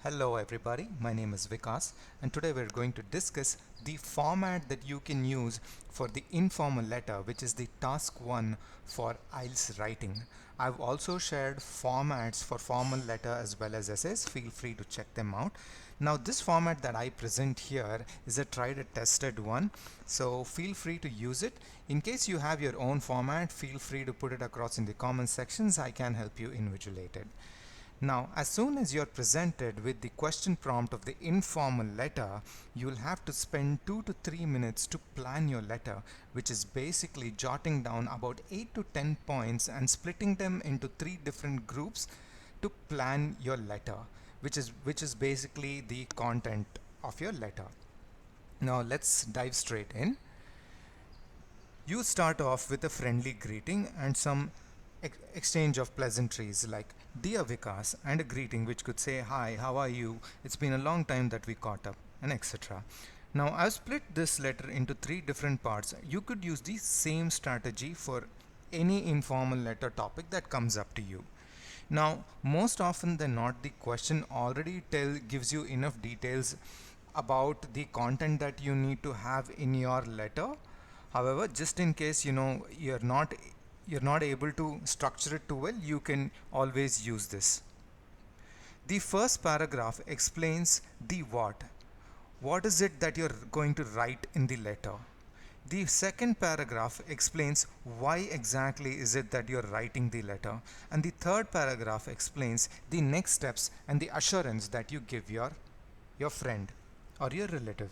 Hello everybody, my name is Vikas and today we're going to discuss the format that you can use for the informal letter, which is the task 1 for IELTS writing. I've also shared formats for formal letter as well as essays. Feel free to check them out. Now this format that I present here is a tried and tested one, so feel free to use it. In case you have your own format, feel free to put it across in the comment sections. I can help you invigilate it. Now, as soon as you're presented with the question prompt of the informal letter, you'll have to spend 2 to 3 minutes to plan your letter, which is basically jotting down about 8 to 10 points and splitting them into 3 different groups to plan your letter, which is basically the content of your letter. Now, let's dive straight in. You start off with a friendly greeting and some exchange of pleasantries like Dear Vikas and a greeting which could say, Hi, how are you? It's been a long time that we caught up, and etc. Now, I've split this letter into 3 different parts. You could use the same strategy for any informal letter topic that comes up to you. Now, most often than not, the question already gives you enough details about the content that you need to have in your letter. However, just in case you're not able to structure it too well, you can always use this. The first paragraph explains the what. What is it that you're going to write in the letter? The second paragraph explains why exactly is it that you're writing the letter. And the third paragraph explains the next steps and the assurance that you give your friend or your relative.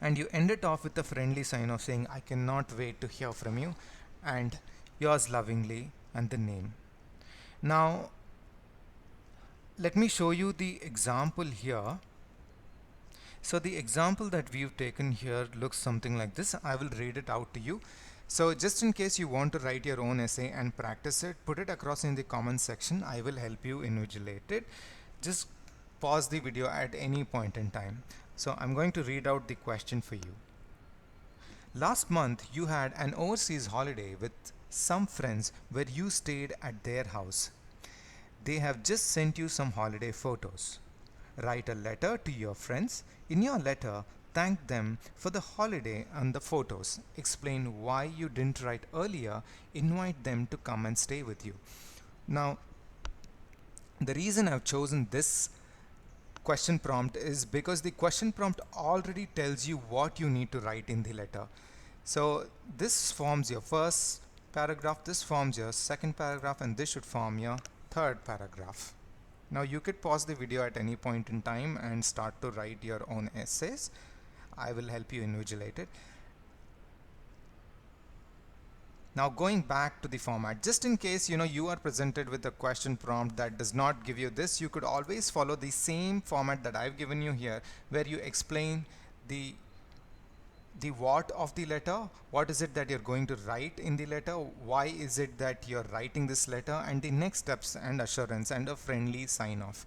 And you end it off with a friendly sign of saying, I cannot wait to hear from you, and yours lovingly, and the name. Now, let me show you the example here. So the example that we've taken here looks something like this. I will read it out to you. So just in case you want to write your own essay and practice it, put it across in the comment section. I will help you invigilate it. Just pause the video at any point in time. So I'm going to read out the question for you. Last month you had an overseas holiday with some friends where you stayed at their house. They have just sent you some holiday photos. Write a letter to your friends. In your letter, thank them for the holiday and the photos. Explain why you didn't write earlier. Invite them to come and stay with you. Now, the reason I've chosen this question prompt is because the question prompt already tells you what you need to write in the letter. So this forms your first paragraph, this forms your second paragraph, and this should form your third paragraph. Now you could pause the video at any point in time and start to write your own essays. I will help you invigilate it. Now going back to the format, just in case you are presented with a question prompt that does not give you this, you could always follow the same format that I've given you here, where you explain the what of the letter, what is it that you're going to write in the letter, why is it that you're writing this letter, and the next steps and assurance and a friendly sign off.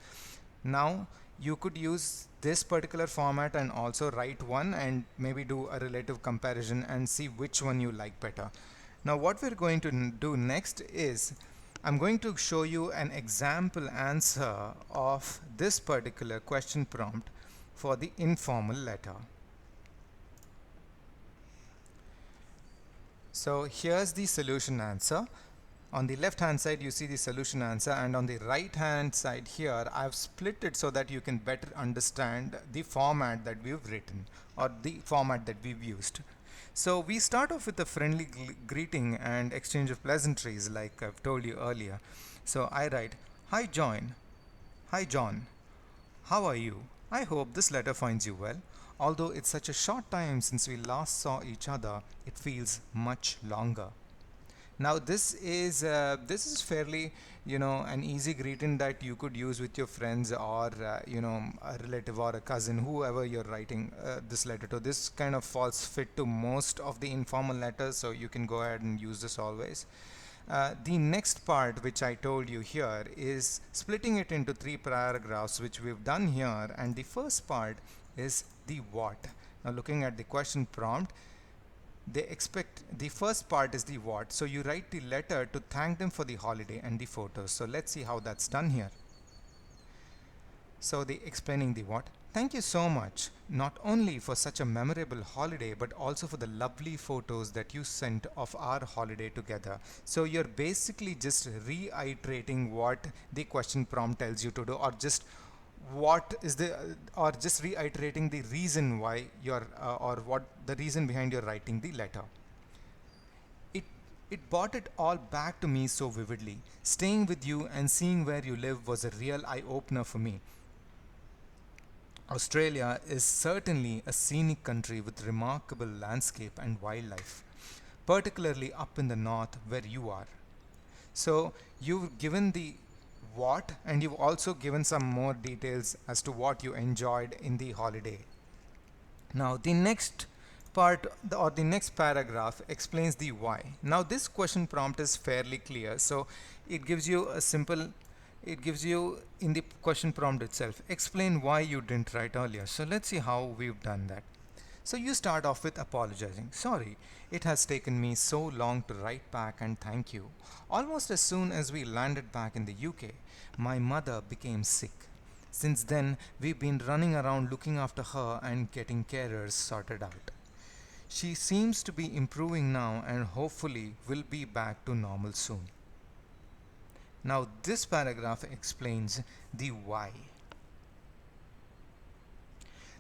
Now you could use this particular format and also write one and maybe do a relative comparison and see which one you like better. Now what we're going to do next is I'm going to show you an example answer of this particular question prompt for the informal letter. So here's the solution answer. On the left hand side you see the solution answer, and on the right hand side here I've split it so that you can better understand the format that we've written or the format that we've used. So we start off with a friendly greeting and exchange of pleasantries like I've told you earlier. So I write, Hi John. Hi John. How are you? I hope this letter finds you well. Although it's such a short time since we last saw each other, it feels much longer. Now this is fairly an easy greeting that you could use with your friends or a relative or a cousin, whoever you're writing this letter to. This kind of falls fit to most of the informal letters, so you can go ahead and use this always. The next part which I told you here is splitting it into 3 paragraphs, which we've done here, and the first part is the what. Now looking at the question prompt, they expect the first part is the what, so you write the letter to thank them for the holiday and the photos. So let's see how that's done here. So the explaining the what. Thank you so much, not only for such a memorable holiday, but also for the lovely photos that you sent of our holiday together. So you're basically just reiterating what the question prompt tells you to do, or just what is the or just reiterating the reason why you're or what the reason behind your writing the letter. It it brought it all back to me so vividly. Staying with you and seeing where you live was a real eye opener for me. Australia is certainly a scenic country with remarkable landscape and wildlife, particularly up in the north where you are. So you've given the what, and you've also given some more details as to what you enjoyed in the holiday. Now, the next part or the next paragraph explains the why. Now, this question prompt is fairly clear. So it gives you a simple, it gives you in the question prompt itself, explain why you didn't write earlier. So let's see how we've done that. So you start off with apologizing. Sorry, it has taken me so long to write back and thank you. Almost as soon as we landed back in the UK, my mother became sick. Since then, we've been running around looking after her and getting carers sorted out. She seems to be improving now and hopefully will be back to normal soon. Now, this paragraph explains the why.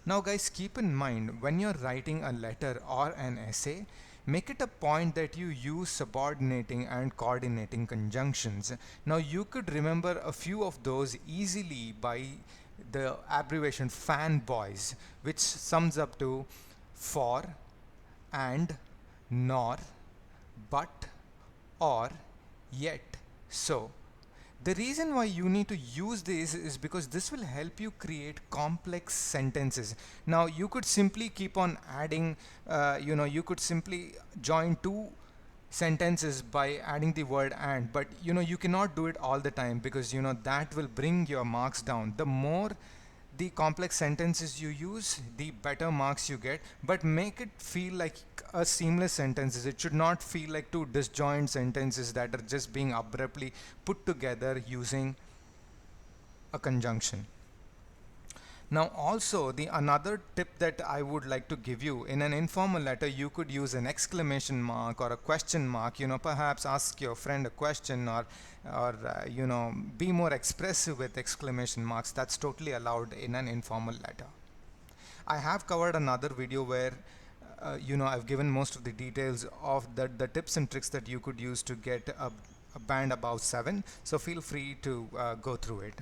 Now guys, keep in mind when you're writing a letter or an essay, make it a point that you use subordinating and coordinating conjunctions. Now you could remember a few of those easily by the abbreviation fanboys, which sums up to for, and, nor, but, or, yet, so. The reason why you need to use this is because this will help you create complex sentences. Now you could simply keep on adding, you could simply join two sentences by adding the word and, but you cannot do it all the time, because that will bring your marks down. The more the complex sentences you use, the better marks you get, but make it feel like a seamless sentences. It should not feel like two disjoint sentences that are just being abruptly put together using a conjunction. Now also, the another tip that I would like to give you, in an informal letter you could use an exclamation mark or a question mark, perhaps ask your friend a question, or be more expressive with exclamation marks. That's totally allowed in an informal letter. I have covered another video where I've given most of the details of the tips and tricks that you could use to get a band above 7, so feel free to go through it.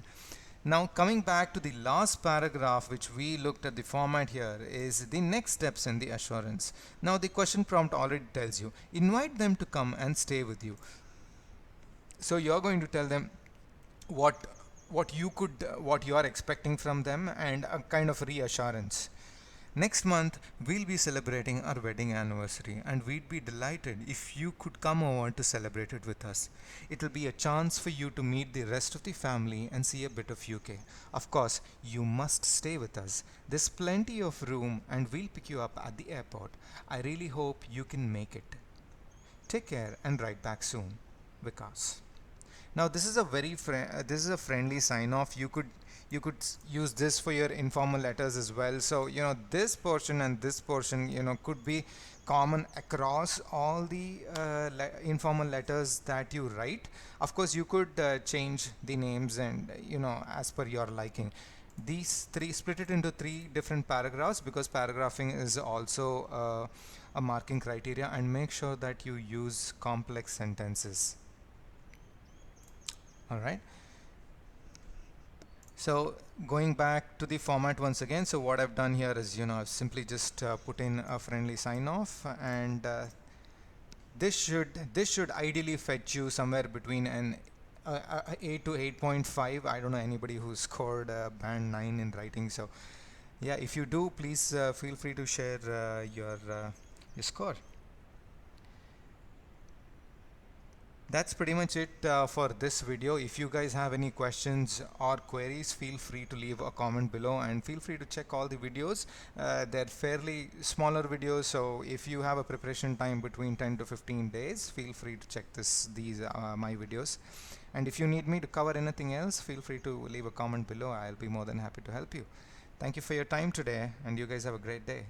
Now coming back to the last paragraph, which we looked at the format here, is the next steps in the assurance. Now the question prompt already tells you, invite them to come and stay with you. So you're going to tell them what you are expecting from them, and a kind of reassurance. Next month, we'll be celebrating our wedding anniversary, and we'd be delighted if you could come over to celebrate it with us. It'll be a chance for you to meet the rest of the family and see a bit of UK. Of course, you must stay with us. There's plenty of room, and we'll pick you up at the airport. I really hope you can make it. Take care and write back soon. Vikas. Now this is a friendly sign off. You could use this for your informal letters as well. So this portion and this portion could be common across all the informal letters that you write. Of course you could change the names and as per your liking. These three, split it into 3 different paragraphs, because paragraphing is also a marking criteria, and make sure that you use complex sentences. Alright, so going back to the format once again, so what I've done here is I've simply just put in a friendly sign off, and this should ideally fetch you somewhere between an 8 to 8.5. I don't know anybody who scored band 9 in writing, so yeah, if you do, please feel free to share your score. That's pretty much it for this video. If you guys have any questions or queries, feel free to leave a comment below, and feel free to check all the videos. They're fairly smaller videos, so if you have a preparation time between 10 to 15 days, feel free to check these my videos. And if you need me to cover anything else, feel free to leave a comment below. I'll be more than happy to help you. Thank you for your time today, and you guys have a great day.